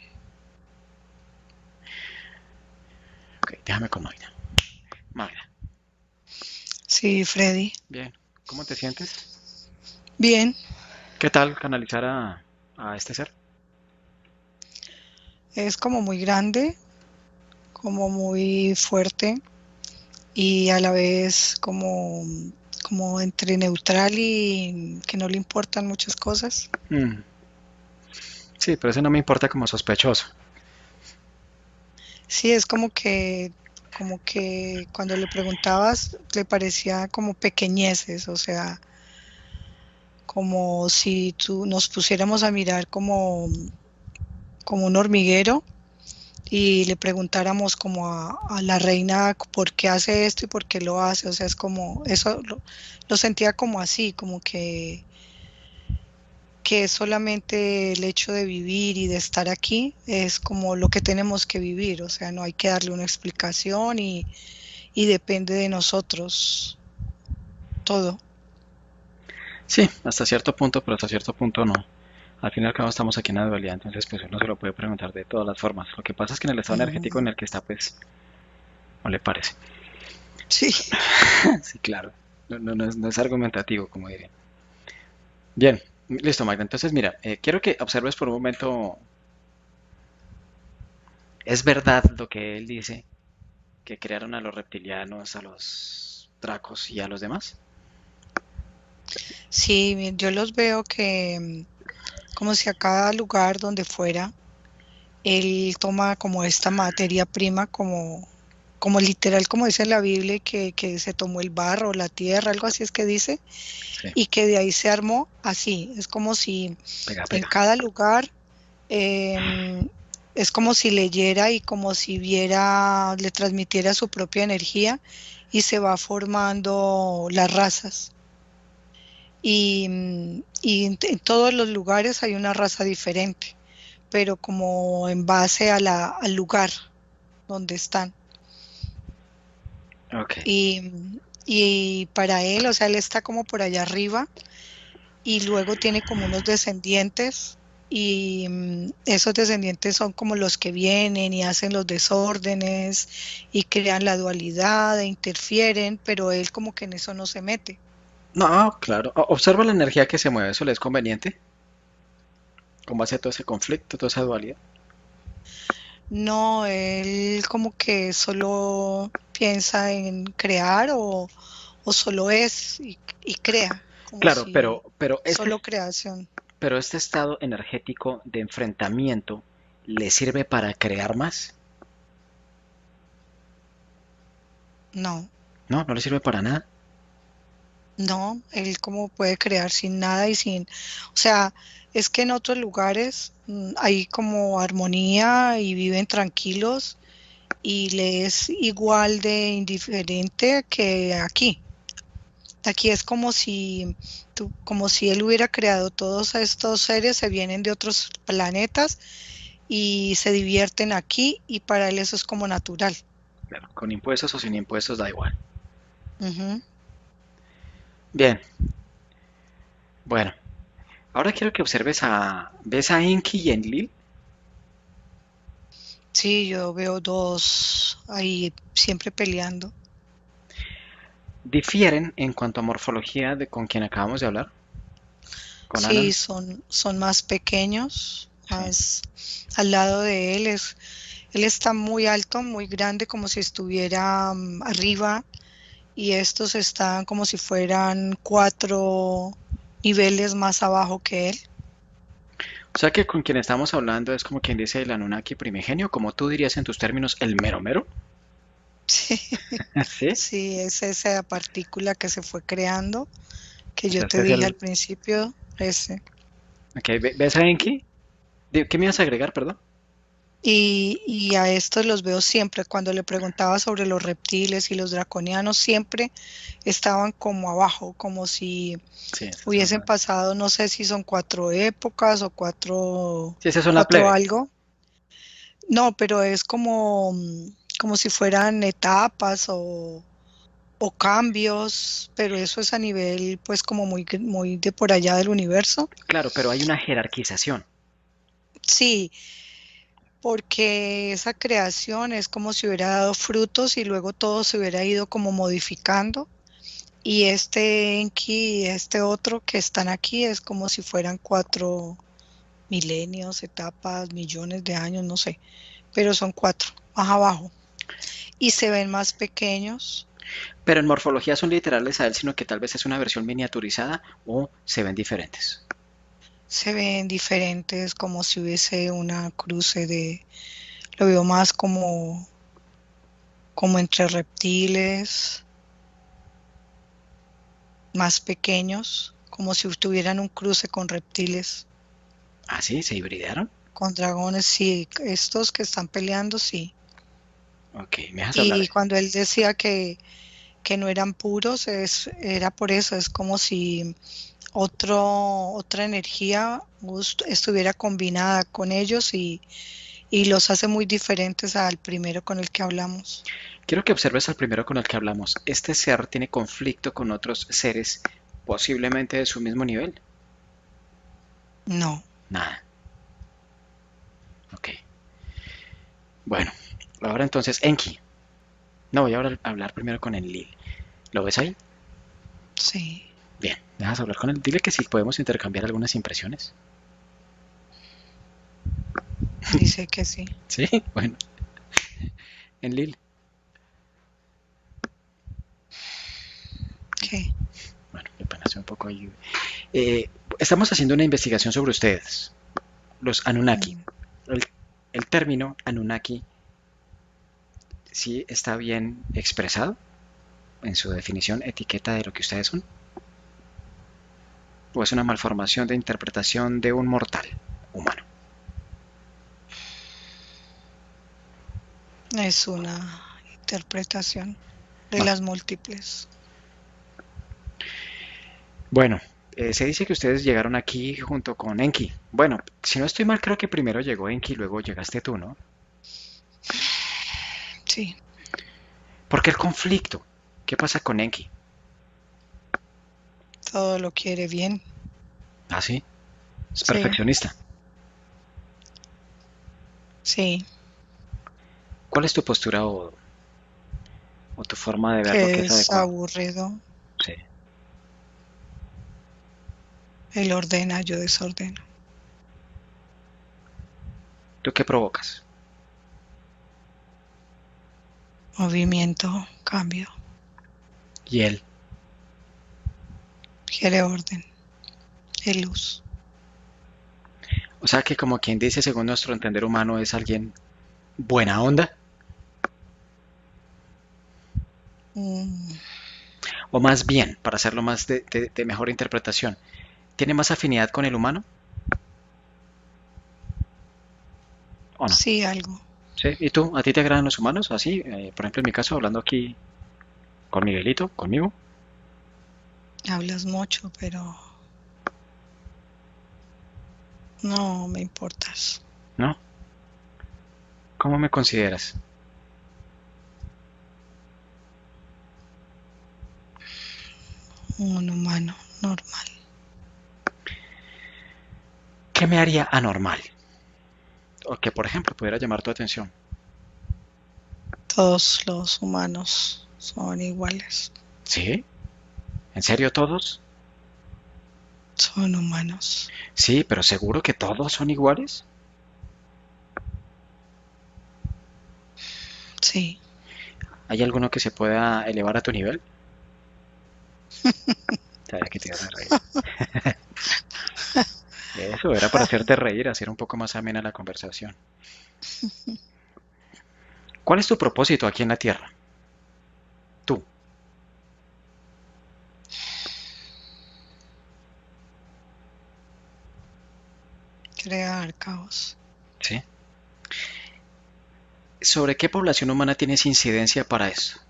Ok, déjame con Magda. Magda, Sí, Freddy. bien, ¿cómo te sientes? Bien, ¿Qué tal canalizar a este ser? es como muy grande, como muy fuerte y a la vez como entre neutral y que no le importan muchas cosas. Mm, sí, pero eso no me importa como sospechoso. Sí, es como que cuando le preguntabas le parecía como pequeñeces, o sea, como si tú nos pusiéramos a mirar como un hormiguero y le preguntáramos como a la reina por qué hace esto y por qué lo hace, o sea, es como, eso lo sentía como así, como que solamente el hecho de vivir y de estar aquí es como lo que tenemos que vivir, o sea, no hay que darle una explicación y depende de nosotros todo. Sí, hasta cierto punto, pero hasta cierto punto no. Al fin y al cabo estamos aquí en la dualidad, entonces pues uno se lo puede preguntar de todas las formas. Lo que pasa es que en el estado energético Mm, en el que está, pues, no le parece. sí, Sí, claro. No es argumentativo, como diría. Bien, listo, Magda. Entonces, mira, quiero que observes por un momento, ¿es verdad lo que él dice, que crearon a los reptilianos, a los dracos y a los demás? sí, yo los veo que como si a cada lugar donde fuera, él toma como esta materia prima, como literal, como dice en la Biblia, que se tomó el barro, la tierra, algo así es que dice, Sí, y que de ahí se armó así. Es como si pega, en pega. cada lugar, em, es como si leyera y como si viera, le transmitiera su propia energía y se va formando las razas. Y en todos los lugares hay una raza diferente, pero como en base al lugar donde están. Ok. Y para él, o sea, él está como por allá arriba y luego tiene como unos descendientes y esos descendientes son como los que vienen y hacen los desórdenes y crean la dualidad e interfieren, pero él como que en eso no se mete. No, claro. Observa la energía que se mueve, ¿eso le es conveniente? ¿Cómo hace todo ese conflicto, toda esa dualidad? No, él como que solo piensa en crear o solo es y crea, como Claro, si pero solo creación. pero este estado energético de enfrentamiento le sirve para crear más. No, No, no le sirve para nada. no, él como puede crear sin nada y sin, o sea, es que en otros lugares hay como armonía y viven tranquilos y le es igual de indiferente que aquí. Aquí es como si él hubiera creado todos estos seres, se vienen de otros planetas y se divierten aquí y para él eso es como natural. Claro, con impuestos o sin impuestos da igual. Ujú. Bien, bueno, ahora quiero que observes a... ¿Ves a Enki y Enlil? Sí, yo veo dos ahí siempre peleando. Difieren en cuanto a morfología de con quien acabamos de hablar, con Sí, Anan. son más pequeños, Sí. más al lado de él. Él está muy alto, muy grande, como si estuviera arriba, y estos están como si fueran 4 niveles más abajo que él. O sea que con quien estamos hablando es como quien dice el Anunnaki primigenio, como tú dirías en tus términos, el mero mero. Sí, ¿Sí? sí, es esa partícula que se fue creando, que O yo sea, te este es dije al el... principio, ese. Ok, ¿ves a Enki? ¿Qué me ibas a agregar, perdón? Y a estos los veo siempre. Cuando le preguntaba sobre los reptiles y los draconianos, siempre estaban como abajo, como si Sí, esas son hubiesen las... pasado, no sé si son cuatro épocas o Sí, esas son la cuatro plebe. algo. No, pero es como, como si fueran etapas o cambios, pero eso es a nivel, pues, como muy de por allá del universo. Claro, pero hay una jerarquización. Sí, porque esa creación es como si hubiera dado frutos y luego todo se hubiera ido como modificando. Y este Enki y este otro que están aquí es como si fueran cuatro milenios, etapas, millones de años, no sé, pero son cuatro, más abajo. Y se ven más pequeños, Pero en morfología son literales a él, sino que tal vez es una versión miniaturizada o se ven diferentes. se ven diferentes, como si hubiese una cruce de, lo veo más como entre reptiles, más pequeños, como si tuvieran un cruce con reptiles, Ah, sí, se hibridaron. con dragones, sí, estos que están peleando, sí. Ok, me dejas hablar. Y cuando él decía que no eran puros, era por eso, es como si otra energía estuviera combinada con ellos y los hace muy diferentes al primero con el que hablamos. Quiero que observes al primero con el que hablamos. Este ser tiene conflicto con otros seres posiblemente de su mismo nivel. No, Nada. Ok. Bueno, ahora entonces Enki. No, voy a hablar primero con el Lil. ¿Lo ves ahí? sí, Bien, dejas hablar con él. Dile que si podemos intercambiar algunas impresiones. dice que sí. Sí, bueno, en Lil. ¿Qué? Bueno, me pasa un poco ahí. Eh, Estamos haciendo una investigación sobre ustedes, los Anunnaki. Mm, El, el término Anunnaki sí está bien expresado en su definición etiqueta de lo que ustedes son. ¿O es una malformación de interpretación de un mortal humano? es una interpretación de Bueno, las múltiples. bueno, se dice que ustedes llegaron aquí junto con Enki. Bueno, si no estoy mal, creo que primero llegó Enki y luego llegaste tú, ¿no? Sí, ¿Por qué el conflicto? ¿Qué pasa con Enki? todo lo quiere bien. Ah, sí, es Sí, perfeccionista. sí, ¿Cuál es tu postura o tu forma de ver lo que que es es adecuado? aburrido. Sí. Él ordena, yo desordeno. ¿Tú qué provocas? Movimiento, cambio. Y él. Quiere orden, es luz. O sea que como quien dice, según nuestro entender humano, es alguien buena onda. Mm, O más bien, para hacerlo más de mejor interpretación, ¿tiene más afinidad con el humano o no? sí, algo. ¿Sí? ¿Y tú? ¿A ti te agradan los humanos? Así, por ejemplo, en mi caso, hablando aquí con Miguelito, conmigo, Hablas mucho, pero no me importas. ¿no? ¿Cómo me consideras? Un humano normal. ¿Qué me haría anormal? O que, por ejemplo, pudiera llamar tu atención. Todos los humanos son iguales. ¿Sí? ¿En serio todos? Son humanos. Sí, pero seguro que todos son iguales. Sí. ¿Hay alguno que se pueda elevar a tu nivel? Sabía que te ibas a reír. Eso era para hacerte reír, hacer un poco más amena la conversación. ¿Cuál es tu propósito aquí en la Tierra? Tú, Crear caos. ¿sí? ¿Sobre qué población humana tienes incidencia para esto?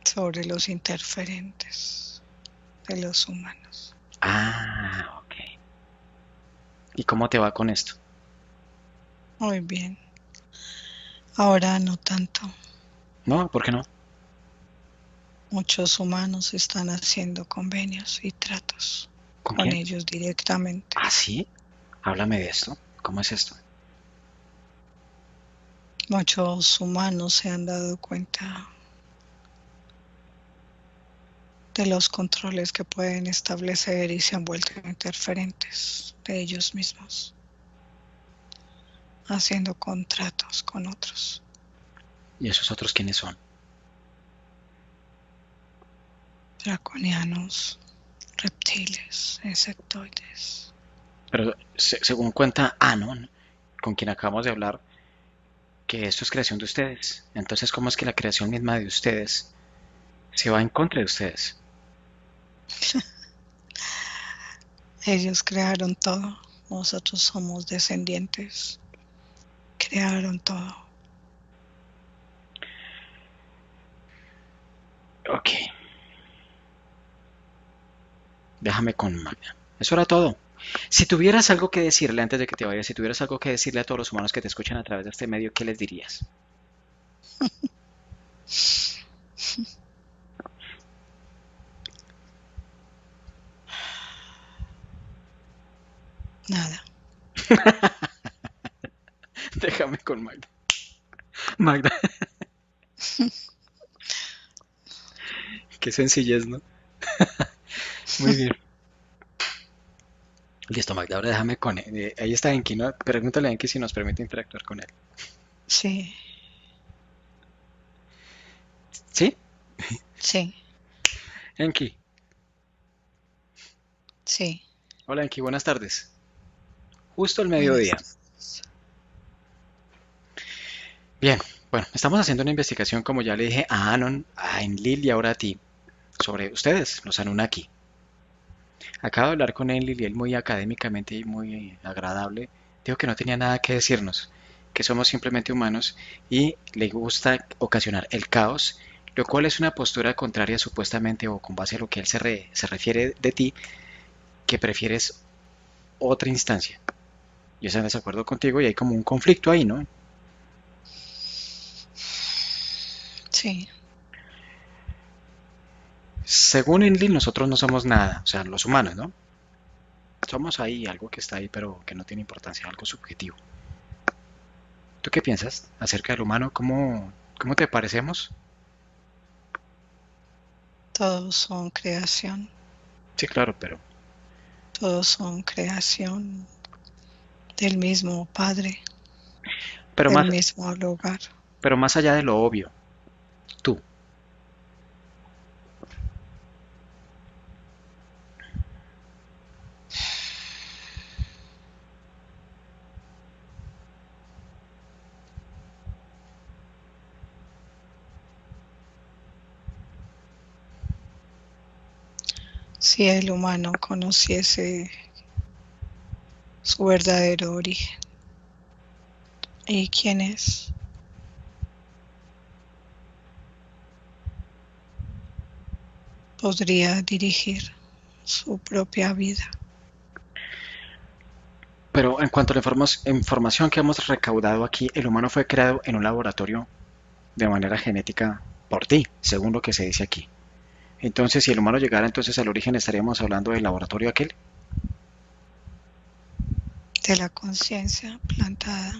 Sobre los interferentes de los humanos. Ah, ok. ¿Y cómo te va con esto? Muy bien. Ahora no tanto. No, ¿por qué no? Muchos humanos están haciendo convenios y tratos ¿Con con quién? ellos directamente. ¿Ah, sí? Háblame de esto. ¿Cómo es esto? Muchos humanos se han dado cuenta de los controles que pueden establecer y se han vuelto interferentes de ellos mismos, haciendo contratos con otros. ¿Y esos otros quiénes son? Draconianos, reptiles, insectoides. Pero según cuenta Anon, con quien acabamos de hablar, que esto es creación de ustedes. Entonces, ¿cómo es que la creación misma de ustedes se va en contra de ustedes? Ellos crearon todo, nosotros somos descendientes, crearon todo. Ok, déjame con Magda. Eso era todo. Si tuvieras algo que decirle antes de que te vayas, si tuvieras algo que decirle a todos los humanos que te escuchan a través de este medio, ¿qué les dirías? Nada. Déjame con Magda. Magda, qué sencillez, ¿no? Muy bien. Listo, Magda, ahora déjame con él. Ahí está Enki, ¿no? Pregúntale a Enki si nos permite interactuar con él. Sí, ¿Sí? sí, Enki. sí. Hola Enki, buenas tardes. Justo al Buenas mediodía. tardes. Bien, bueno, estamos haciendo una investigación, como ya le dije a Anon, a Enlil y ahora a ti, sobre ustedes, los Anunnaki. Acabo de hablar con Enlil y él muy académicamente y muy agradable dijo que no tenía nada que decirnos, que somos simplemente humanos y le gusta ocasionar el caos, lo cual es una postura contraria supuestamente o con base a lo que él se refiere de ti, que prefieres otra instancia. Yo estoy en desacuerdo contigo y hay como un conflicto ahí, ¿no? Sí, Según Enlil, nosotros no somos nada, o sea, los humanos, ¿no? Somos ahí algo que está ahí, pero que no tiene importancia, algo subjetivo. ¿Tú qué piensas acerca del humano? ¿Cómo te parecemos? todos son creación, Sí, claro, todos son creación del mismo Padre, pero del más, mismo lugar. pero más allá de lo obvio, tú. Si el humano conociese su verdadero origen y quién es, podría dirigir su propia vida. Pero en cuanto a la información que hemos recaudado aquí, el humano fue creado en un laboratorio de manera genética por ti, según lo que se dice aquí. Entonces, si el humano llegara entonces al origen, estaríamos hablando del laboratorio aquel. De la conciencia plantada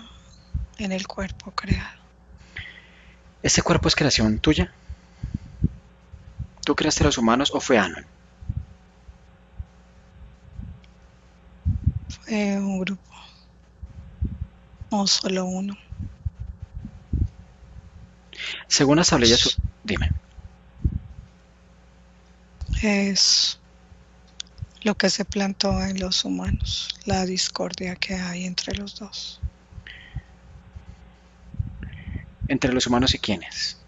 en el cuerpo creado. ¿Este cuerpo es creación tuya? ¿Tú creaste a los humanos o fue Anon? Fue un grupo, no solo uno. Según las tablillas, dime. Es lo que se plantó en los humanos, la discordia que hay entre los dos. ¿Entre los humanos y quiénes?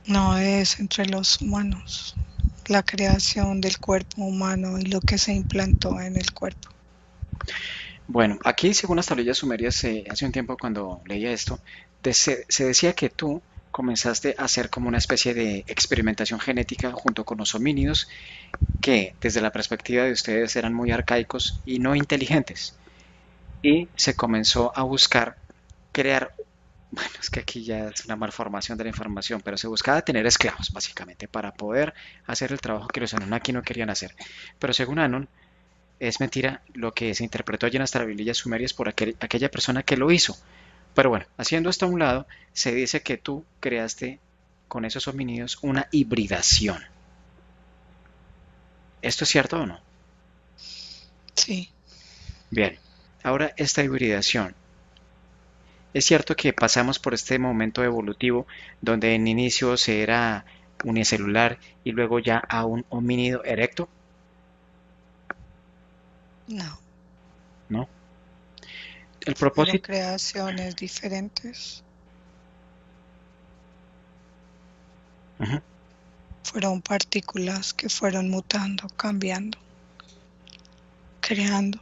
No es entre los humanos, la creación del cuerpo humano y lo que se implantó en el cuerpo. Bueno, aquí según las tablillas sumerias, hace un tiempo cuando leía esto, se decía que tú comenzaste a hacer como una especie de experimentación genética junto con los homínidos que desde la perspectiva de ustedes eran muy arcaicos y no inteligentes. Y se comenzó a buscar crear, bueno, es que aquí ya es una malformación de la información, pero se buscaba tener esclavos básicamente para poder hacer el trabajo que los Anunnaki no querían hacer. Pero según Anon, es mentira lo que se interpretó allí en las tablillas sumerias por aquella persona que lo hizo. Pero bueno, haciendo esto a un lado, se dice que tú creaste con esos homínidos una hibridación. ¿Esto es cierto o no? Sí, Bien, ahora esta hibridación. Es cierto que pasamos por este momento evolutivo donde en inicio se era unicelular y luego ya a un homínido erecto, no, ¿no? El fueron propósito, creaciones diferentes, ujú. fueron partículas que fueron mutando, cambiando, creando.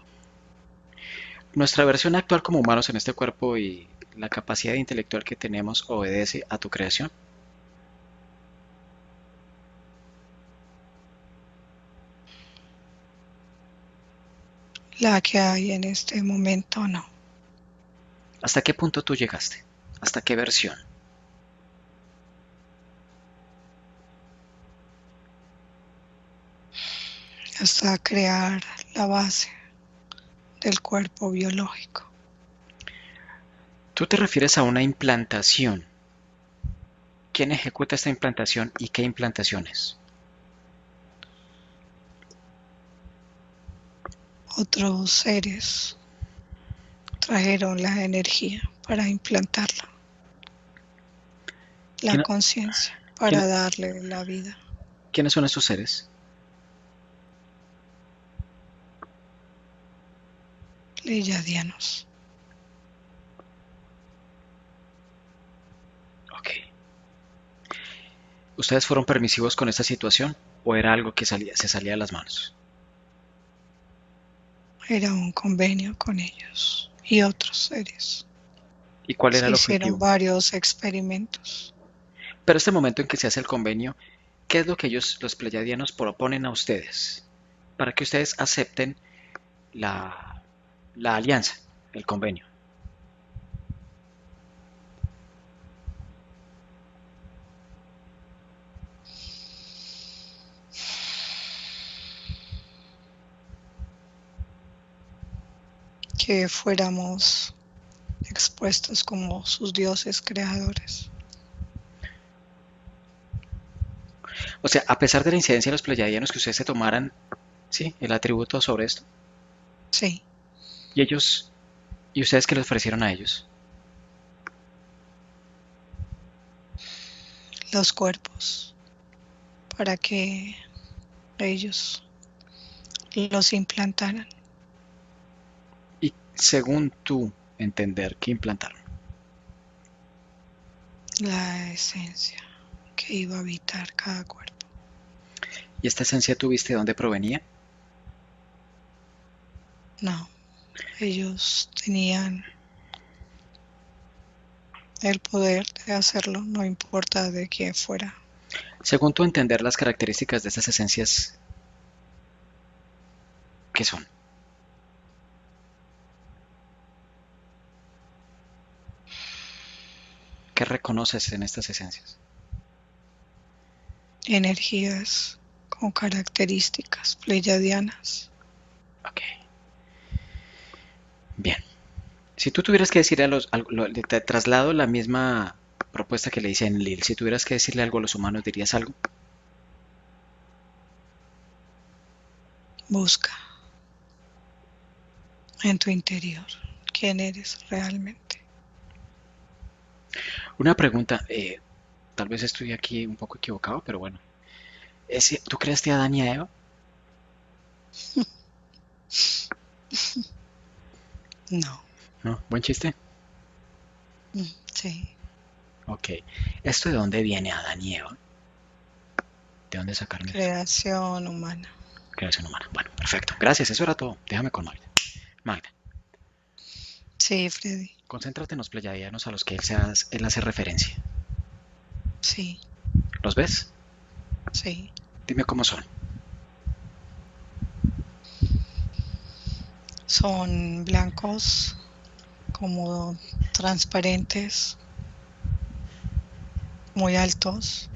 Nuestra versión actual como humanos en este cuerpo y la capacidad intelectual que tenemos obedece a tu creación. La que hay en este momento no. ¿Hasta qué punto tú llegaste? ¿Hasta qué versión? Hasta crear la base del cuerpo biológico. Tú te refieres a una implantación. ¿Quién ejecuta esta implantación y qué implantaciones? Otros seres trajeron la energía para implantarla, la ¿Quién- conciencia quién- para darle la vida. ¿Quiénes son estos seres? Leyadianos. Ok. ¿Ustedes fueron permisivos con esta situación o era algo que se salía de las manos? Era un convenio con ellos y otros seres. ¿Y cuál era Se el hicieron objetivo? varios experimentos. Pero este momento en que se hace el convenio, ¿qué es lo que ellos, los pleyadianos, proponen a ustedes? Para que ustedes acepten la, la alianza, el convenio. Que fuéramos expuestos como sus dioses creadores. O sea, a pesar de la incidencia de los pleyadianos, que ustedes se tomaran, sí, el atributo sobre esto, Sí, y ellos, y ustedes que les ofrecieron a ellos. los cuerpos para que ellos los implantaran. Y según tú entender, ¿qué implantaron? La esencia que iba a habitar cada cuerpo. ¿Y esta esencia tuviste de dónde provenía? No, ellos tenían el poder de hacerlo, no importa de quién fuera. Según tú entender las características de estas esencias, ¿qué son? ¿Qué reconoces en estas esencias? Energías con características pleyadianas. Ok, bien. Si tú tuvieras que decirle te traslado la misma propuesta que le hice en Lil, si tuvieras que decirle algo a los humanos, ¿dirías algo? Busca en tu interior quién eres realmente. Una pregunta, tal vez estoy aquí un poco equivocado, pero bueno. ¿Tú creaste a Adán y a Eva? No, No, buen chiste. sí, Ok. ¿Esto de dónde viene Adán y Eva? ¿De dónde sacaron eso? Creación humana. Creación humana. Bueno, perfecto. Gracias, eso era todo. Déjame con Magda. Magda, Sí, Freddy. concéntrate en los pleyadianos a los que él hace referencia. Sí, ¿Los ves? sí. Dime cómo son. Son blancos, como transparentes, muy altos.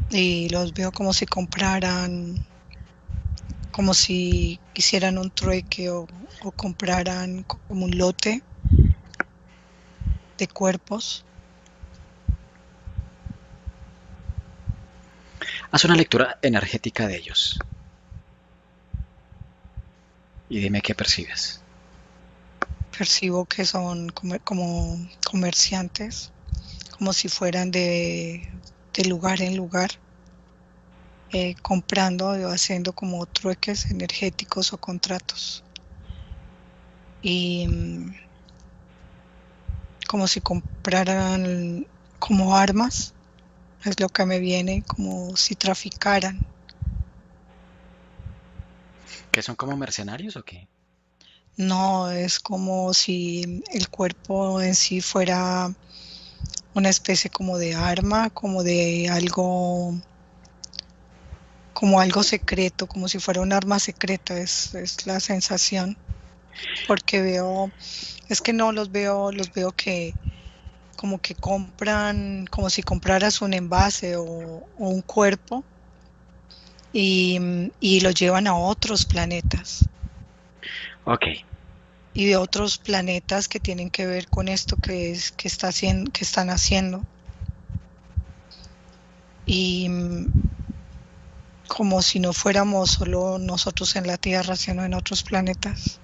Y los veo como si compraran, como si hicieran un trueque o compraran como un lote de cuerpos. Haz una lectura energética de ellos y dime qué percibes. Percibo que son como comerciantes, como si fueran de lugar en lugar, comprando o haciendo como trueques energéticos o contratos. Y como si compraran como armas, es lo que me viene, como si traficaran. ¿Que son como mercenarios o qué? No, es como si el cuerpo en sí fuera una especie como de arma, como algo secreto, como si fuera un arma secreta, es la sensación, porque es que no los veo que como que compran, como si compraras un envase o un cuerpo y lo llevan a otros planetas Ok. y de otros planetas que tienen que ver con esto que están haciendo y como si no fuéramos solo nosotros en la Tierra, sino en otros planetas.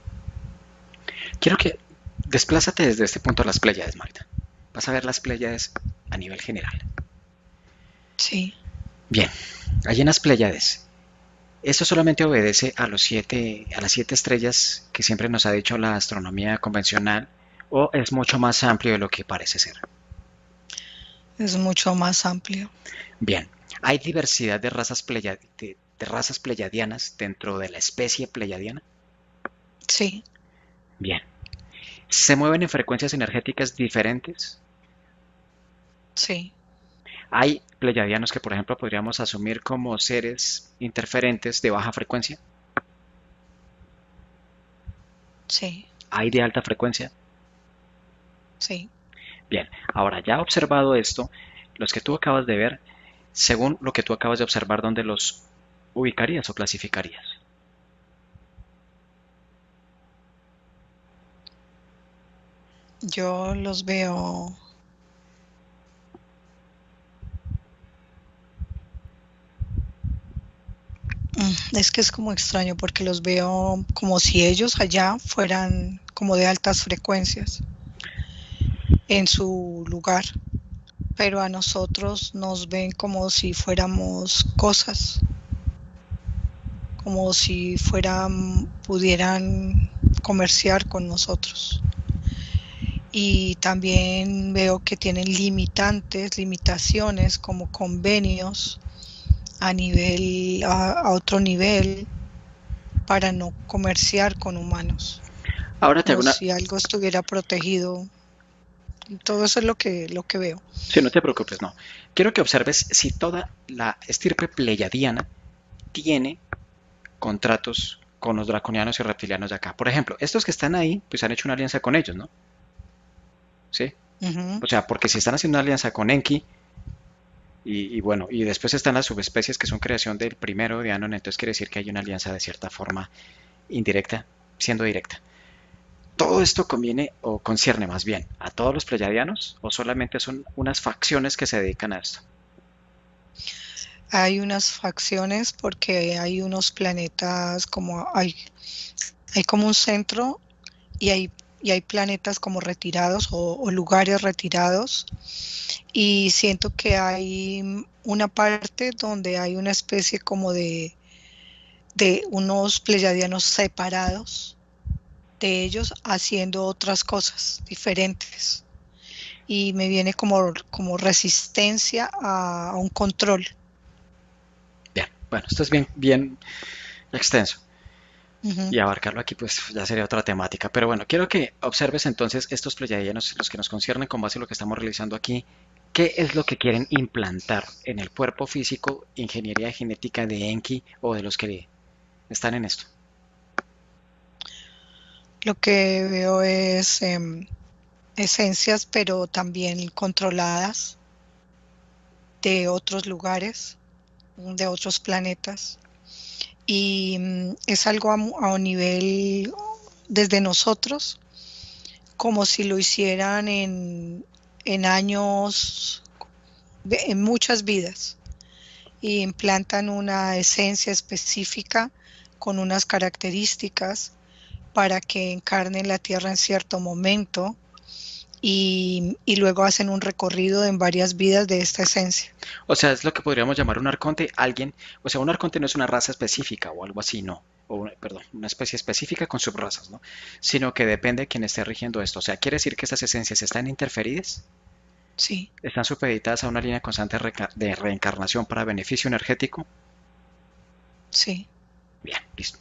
Quiero que desplázate desde este punto a las Pléyades, Magda. Vas a ver las Pléyades a nivel general. Sí, Bien, allí en las Pléyades, esto solamente obedece a las siete estrellas que siempre nos ha dicho la astronomía convencional, o es mucho más amplio de lo que parece ser. es mucho más amplio. Bien, hay diversidad de razas pleyadianas dentro de la especie pleyadiana. Sí, Bien, se mueven en frecuencias energéticas diferentes. sí, Hay pleyadianos que, por ejemplo, podríamos asumir como seres interferentes de baja frecuencia. sí, Hay de alta frecuencia. sí. Bien, ahora ya observado esto, los que tú acabas de ver, según lo que tú acabas de observar, ¿dónde los ubicarías o clasificarías? Yo los veo, es que es como extraño porque los veo como si ellos allá fueran como de altas frecuencias en su lugar, pero a nosotros nos ven como si fuéramos cosas, como si pudieran comerciar con nosotros. Y también veo que tienen limitaciones como convenios a otro nivel para no comerciar con humanos, Ahora te hago como una... si algo estuviera protegido. Todo eso es lo que veo. Si no te preocupes, no. Quiero que observes si toda la estirpe pleyadiana tiene contratos con los draconianos y reptilianos de acá. Por ejemplo, estos que están ahí, pues han hecho una alianza con ellos, ¿no? ¿Sí? Ujú. O sea, porque si están haciendo una alianza con Enki, y bueno, y después están las subespecies que son creación del primero de Anon, entonces quiere decir que hay una alianza de cierta forma indirecta, siendo directa. ¿Todo esto conviene o concierne más bien a todos los pleyadianos o solamente son unas facciones que se dedican a esto? Hay unas facciones porque hay unos planetas hay como un centro y hay planetas como retirados o lugares retirados y siento que hay una parte donde hay una especie como de unos pleyadianos separados de ellos haciendo otras cosas diferentes. Y me viene como resistencia a un control. Bien, bueno, esto es bien, bien extenso. Ujú. Y abarcarlo aquí pues ya sería otra temática. Pero bueno, quiero que observes entonces estos pleiadianos, los que nos conciernen con base a lo que estamos realizando aquí. ¿Qué es lo que quieren implantar en el cuerpo físico, ingeniería genética de Enki o de los que están en esto? Lo que veo es esencias, pero también controladas de otros lugares, de otros planetas. Y es algo a un nivel desde nosotros, como si lo hicieran en años, en muchas vidas, y implantan una esencia específica con unas características para que encarnen la Tierra en cierto momento y luego hacen un recorrido en varias vidas de esta esencia. O sea, es lo que podríamos llamar un arconte, alguien, o sea, un arconte no es una raza específica o algo así, no, perdón, una especie específica con subrazas, ¿no? Sino que depende de quién esté rigiendo esto. O sea, quiere decir que estas esencias están interferidas, Sí, están supeditadas a una línea constante de reencarnación para beneficio energético. sí. Bien, listo.